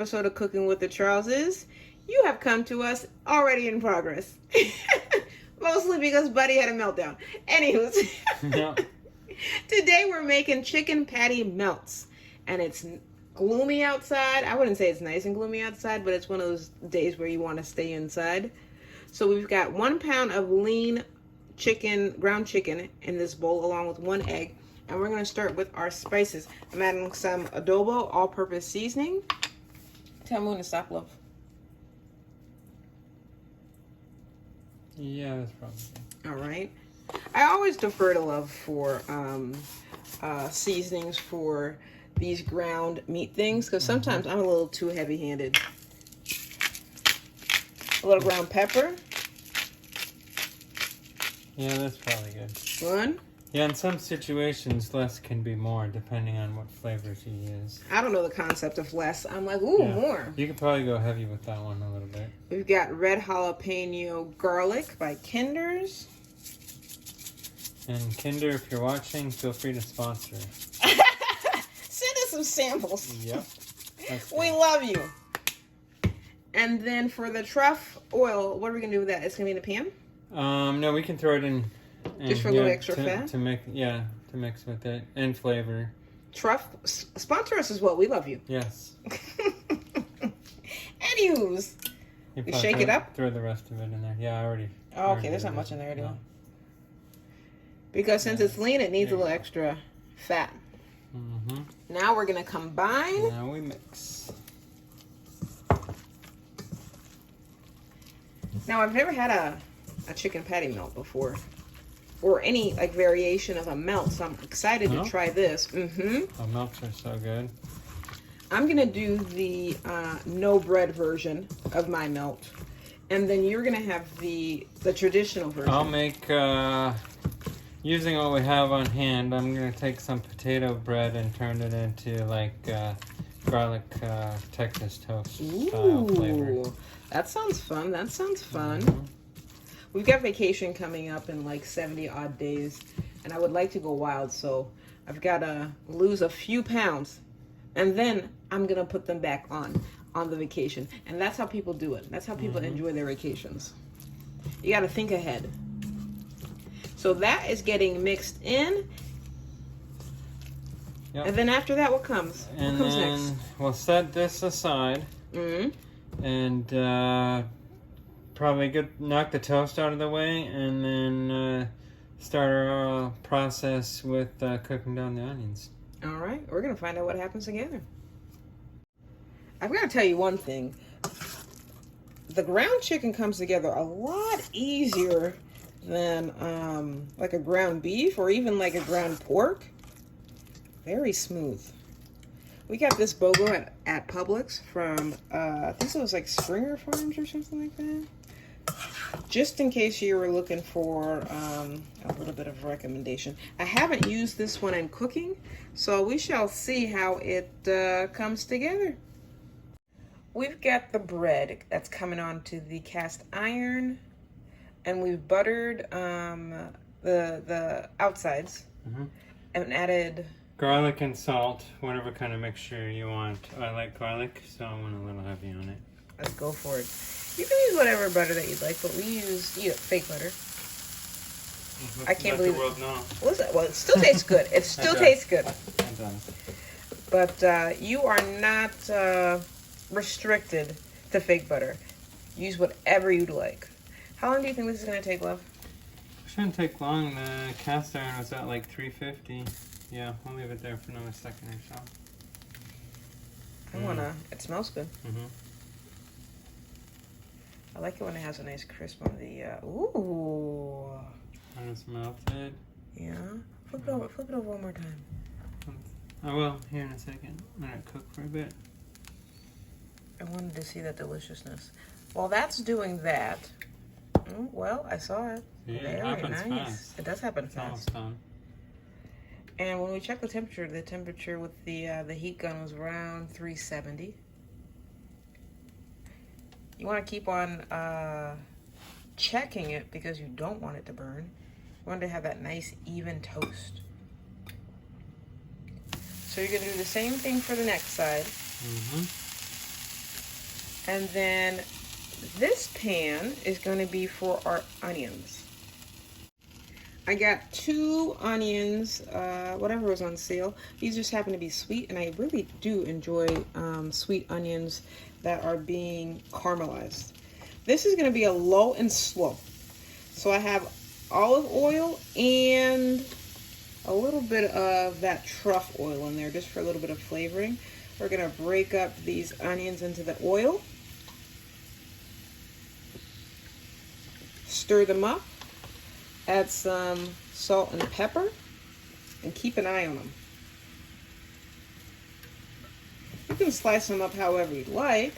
episode of Cooking with the Charleses. You have come to us already in progress. Mostly because Buddy had a meltdown. Anyways, Yeah. today we're making chicken patty melts. And it's gloomy outside. I wouldn't say it's nice and gloomy outside, but it's one of those days where you want to stay inside. So we've got 1 pound of lean chicken, ground chicken in this bowl along with 1 egg. And we're going to start with our spices. I'm adding some Adobo all-purpose seasoning. Tell me when to stop, love. Yeah, that's probably good. All right. I always defer to love for seasonings for these ground meat things because sometimes I'm a little too heavy-handed. A little ground pepper. Yeah, that's probably good. 1. Yeah, in some situations, less can be more, depending on what flavors you use. I don't know the concept of less. I'm like, ooh, Yeah. more. You could probably go heavy with that one a little bit. We've got red jalapeno garlic by Kinder's. And Kinder, if you're watching, feel free to sponsor. Send us some samples. Yep. That's We good. love you. And then for the truff oil, what are we going to do with that? It's going to be in a pan? No, we can throw it in. Just for a little extra fat? To mix with it. And flavor. Truff, sponsor us as well. We love you. Yes. Anywho's. You probably shake it up? Throw the rest of it in there. Yeah, I already. Oh, okay, there's not much in there, do No. Because since it's lean, it needs a little extra fat. Mm-hmm. Now we're going to combine. Now we mix. Now, I've never had a chicken patty melt before. Or any like variation of a melt, so I'm excited No? to try this. The melts are so good. I'm going to do the no bread version of my melt. And then you're going to have the traditional version. I'll make, using what we have on hand, I'm going to take some potato bread and turn it into like garlic Texas toast style flavor. Ooh, that sounds fun. That sounds fun. Mhm. We've got vacation coming up in like 70 odd days, and I would like to go wild, so I've got to lose a few pounds, and then I'm going to put them back on the vacation. And that's how people do it. That's how people enjoy their vacations. You got to think ahead. So that is getting mixed in. Yep. And then after that, what comes? And What comes then next? we'll set this aside and probably knock the toast out of the way, and then start our process with cooking down the onions. All right, we're going to find out what happens together. I've got to tell you one thing. The ground chicken comes together a lot easier than like a ground beef or even like a ground pork. Very smooth. We got this BOGO at Publix from, I think it was like Springer Farms or something like that. Just in case you were looking for a little bit of recommendation. I haven't used this one in cooking, so we shall see how it comes together. We've got the bread that's coming onto the cast iron, and we've buttered the outsides and added Garlic and salt, whatever kind of mixture you want. I like garlic, so I want a little heavy on it. Let's go for it. You can use whatever butter that you'd like, but we use fake butter. I can't believe the world know. What is that? Well, it still tastes good. It still tastes good. I'm done. But you are not restricted to fake butter. Use whatever you'd like. How long do you think this is going to take, love? It shouldn't take long. The cast iron was at like 350. Yeah, we'll leave it there for another second or so. I wanna. It smells good. Mm-hmm. I like it when it has a nice crisp on the. Ooh. I just melted. Yeah. Flip it over. Flip it over one more time. I will here in a second. I'm gonna cook for a bit. I wanted to see that deliciousness. While that's doing that. Well, I saw it. See, it Very happens nice. fast. It does happen It's fast. almost done. And when we checked the temperature with the heat gun was around 370. You want to keep on checking it because you don't want it to burn. You want to have that nice even toast. So you're going to do the same thing for the next side. Mm-hmm. And then this pan is going to be for our onions. I got 2 onions, whatever was on sale. These just happen to be sweet, and I really do enjoy sweet onions that are being caramelized. This is going to be a low and slow. So I have olive oil and a little bit of that truff oil in there just for a little bit of flavoring. We're going to break up these onions into the oil. Stir them up. Add some salt and pepper. And keep an eye on them. You can slice them up however you'd like.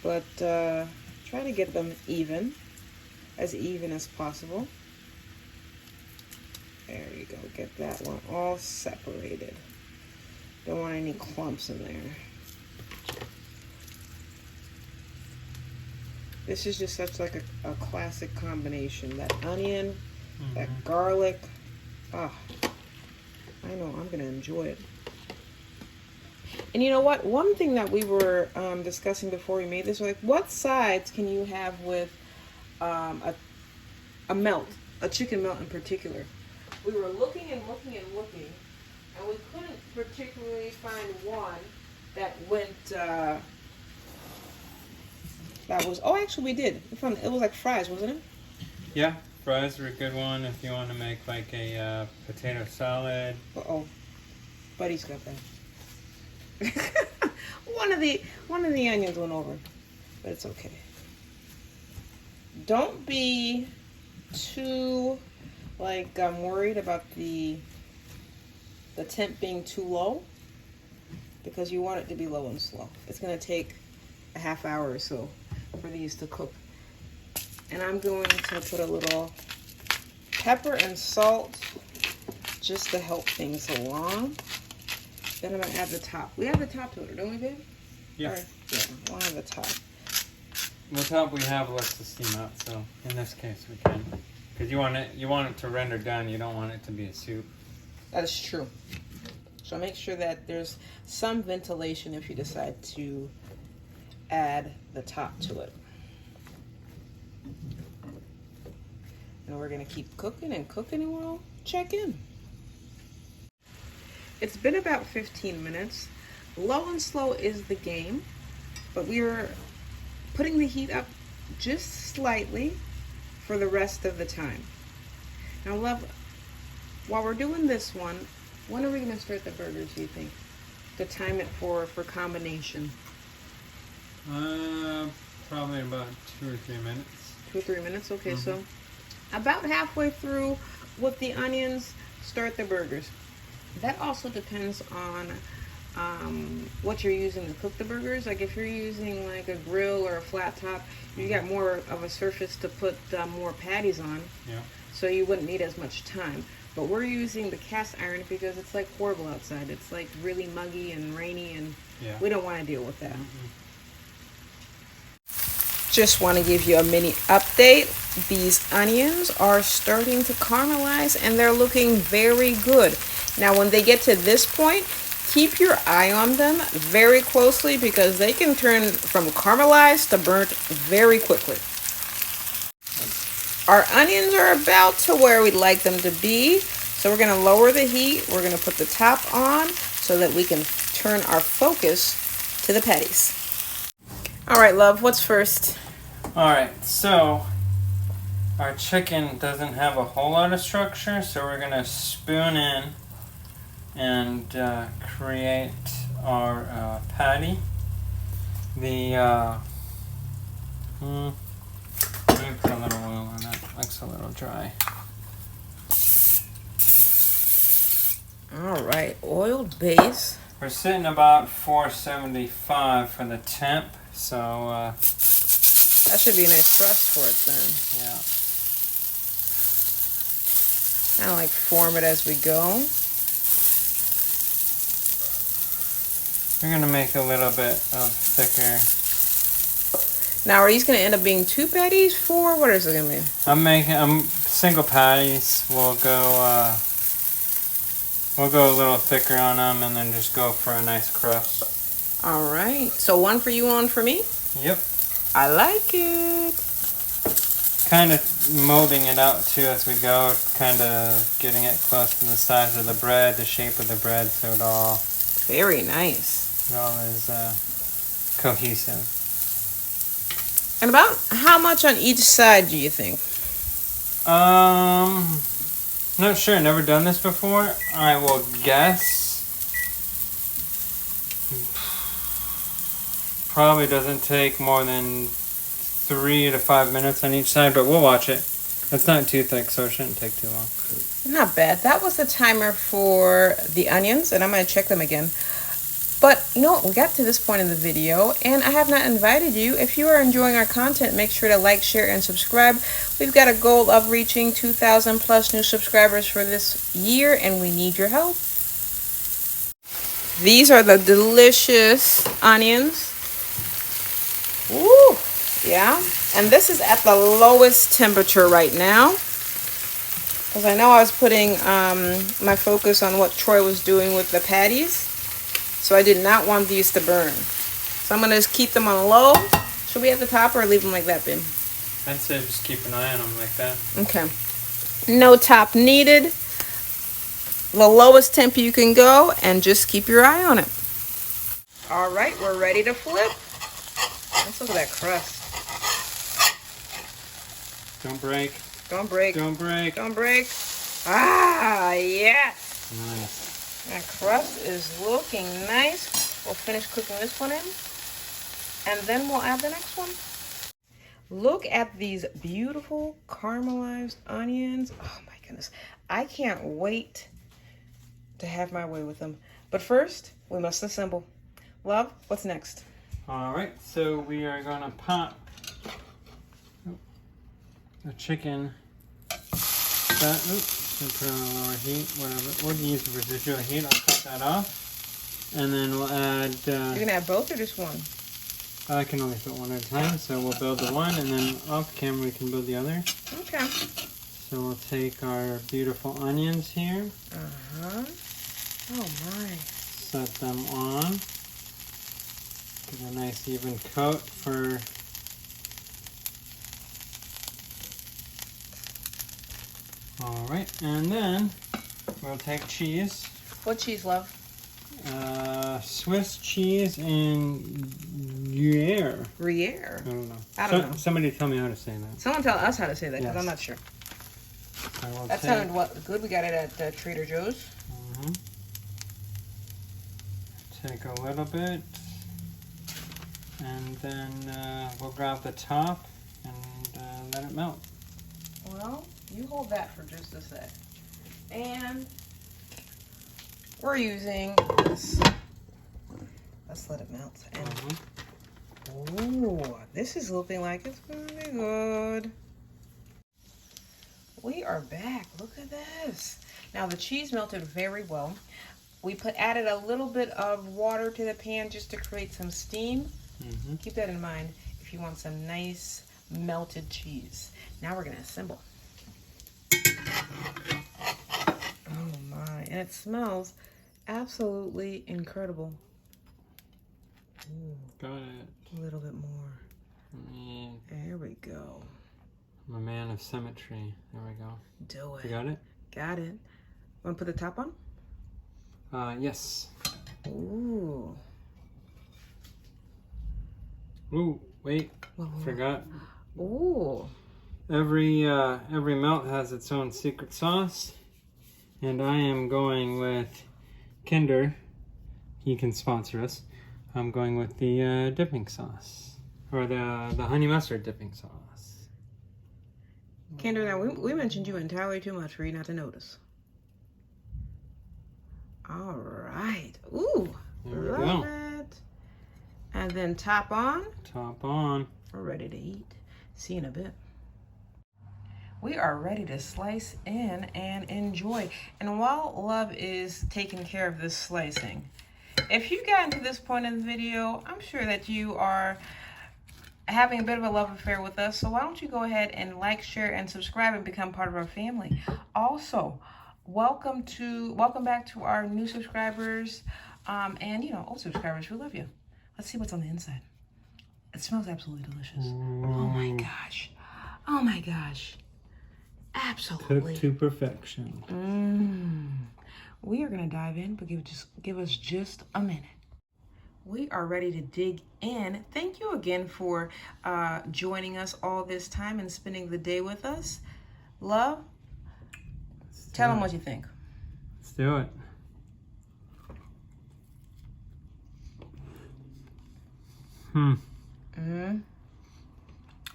But try to get them even as possible. There you go. Get that one all separated. Don't want any clumps in there. This is just such like a classic combination. That onion, that garlic. Ah, I know I'm gonna enjoy it. And you know what? One thing that we were discussing before we made this, like, what sides can you have with a melt, a chicken melt in particular? We were looking and looking and looking, and we couldn't particularly find one that went. That was. Oh, actually, we did. We found it was like fries, wasn't it? Yeah, fries are a good one if you want to make like a potato salad. Uh-oh, Buddy's got that. one of the onions went over, but it's okay. Don't be too worried about the temp being too low, because you want it to be low and slow. It's going to take a half hour or so for these to cook. And I'm going to put a little pepper and salt just to help things along. Then I'm going to add the top. We have the top to it, don't we, babe? Yeah. Right. Yeah, we'll have the top. The top we have lets the steam out, so in this case we can. Because you want it to render done, you don't want it to be a soup. That is true. So make sure that there's some ventilation if you decide to add the top to it. And we're going to keep cooking and cooking, and we'll check in. It's been about 15 minutes. Low and slow is the game, but we're putting the heat up just slightly for the rest of the time. Now, love, while we're doing this one, when are we going to start the burgers, do you think? To time it for combination. Probably about 2 or 3 minutes. 2 or 3 minutes? Okay, so about halfway through with the onions, start the burgers. That also depends on what you're using to cook the burgers. Like if you're using like a grill or a flat top, you got more of a surface to put more patties on. Yeah. So you wouldn't need as much time. But we're using the cast iron because it's like horrible outside. It's like really muggy and rainy, and we don't want to deal with that. Just want to give you a mini update. These onions are starting to caramelize and they're looking very good. Now when they get to this point, keep your eye on them very closely because they can turn from caramelized to burnt very quickly. Our onions are about to where we'd like them to be. So we're going to lower the heat. We're going to put the top on so that we can turn our focus to the patties. All right, love, what's first? All right, so our chicken doesn't have a whole lot of structure, so we're going to spoon in and create our patty. Let me put a little oil on that. Looks a little dry. All right, oiled base. We're sitting about 475 for the temp, so that should be a nice crust for it then. Yeah. Kind of like form it as we go. We're gonna make a little bit of thicker. Now, are these gonna end up being 2 patties, 4? What is it gonna be? I'm single patties. We'll go a little thicker on them, and then just go for a nice crust. All right. So one for you, one for me? Yep. I like it. Kind of molding it out too as we go, kind of getting it close to the size of the bread, the shape of the bread, so it all Very nice. is cohesive. And about how much on each side do you think? Not sure. Never done this before. I will guess. Probably doesn't take more than 3 to 5 minutes on each side, but we'll watch it. It's not too thick, so it shouldn't take too long. Not bad. That was the timer for the onions, and I'm going to check them again. But you know what? We got to this point in the video, and I have not invited you. If you are enjoying our content, make sure to like, share, and subscribe. We've got a goal of reaching 2,000 plus new subscribers for this year, and we need your help. These are the delicious onions. Woo! Yeah, and this is at the lowest temperature right now, because I know I was putting my focus on what Troy was doing with the patties, so I did not want these to burn. So I'm going to just keep them on low. Should we at the top or leave them like that, babe? I'd say just keep an eye on them like that. Okay. No top needed. The lowest temp you can go, and just keep your eye on it. All right, we're ready to flip. Let's look at that crust. Don't break. Don't break. Don't break. Don't break. Ah, yes. Nice. That crust is looking nice. We'll finish cooking this one in, and then we'll add the next one. Look at these beautiful caramelized onions. Oh my goodness. I can't wait to have my way with them. But first, we must assemble. Love, what's next? All right, so we are going to pop the chicken. Put it on a lower heat, whatever. We'll use the residual heat. I'll cut that off. And then we'll add... You're going to add both or just one? I can only fit one at a time, so we'll build the one, and then off camera we can build the other. Okay. So we'll take our beautiful onions here. Uh-huh. Oh my. Set them on. Give a nice even coat for... Alright, and then we'll take cheese. What cheese, love? Swiss cheese and Gruyère. Gruyère. I don't know. I don't know. Somebody tell me how to say that. Someone tell us how to say that, because Yes. I'm not sure. I will That take, sounded good. We got it at Trader Joe's. Take a little bit, and then we'll grab the top and let it melt. Well, you hold that for just a sec. And we're using this. Let's let it melt. And ooh, this is looking like it's gonna be good. We are back. Look at this. Now the cheese melted very well. We added a little bit of water to the pan just to create some steam. Keep that in mind if you want some nice melted cheese. Now we're gonna assemble. Oh my, and it smells absolutely incredible. Ooh, Got it. a little bit more. There we go. I'm a man of symmetry. There we go. Do it. You got it? Got it. Want to put the top on? Yes. Ooh. Ooh, wait. Whoa. Forgot. Ooh. Every melt has its own secret sauce, and I am going with Kinder. He can sponsor us. I'm going with the dipping sauce, or the honey mustard dipping sauce. Kendra, now we mentioned you entirely too much for you not to notice. All right. Ooh. Love it. And then top on. Top on. We're ready to eat. See you in a bit. We are ready to slice in and enjoy. And while Love is taking care of this slicing, if you got into this point in the video, I'm sure that you are having a bit of a love affair with us. So why don't you go ahead and like, share, and subscribe and become part of our family. Also, welcome back to our new subscribers, and old subscribers. We love you. Let's see what's on the inside. It smells absolutely delicious. Oh my gosh. Oh my gosh. Absolutely. Cooked to perfection. We are going to dive in, but give us just a minute. We are ready to dig in. Thank you again for joining us all this time and spending the day with us. Love, tell them what you think. Let's do it.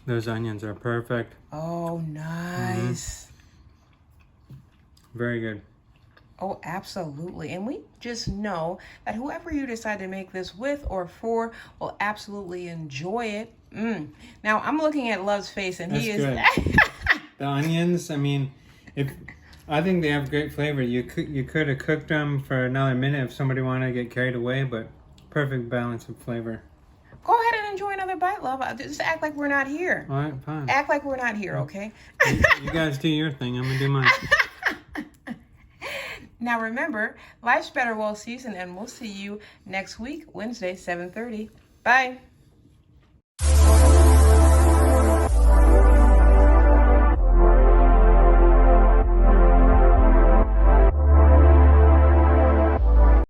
Those onions are perfect. Oh, nice. Very good. Oh, absolutely. And we just know that whoever you decide to make this with or for will absolutely enjoy it. Now, I'm looking at Love's face, and he is... Good. The onions, I mean, I think they have great flavor. You could have cooked them for another minute if somebody wanted to get carried away, but perfect balance of flavor. Go ahead and enjoy another bite, Love. Just act like we're not here. All right, fine. Act like we're not here, okay? You guys do your thing. I'm going to do mine. Now remember, life's better well seasoned, and we'll see you next week, Wednesday, 7:30. Bye.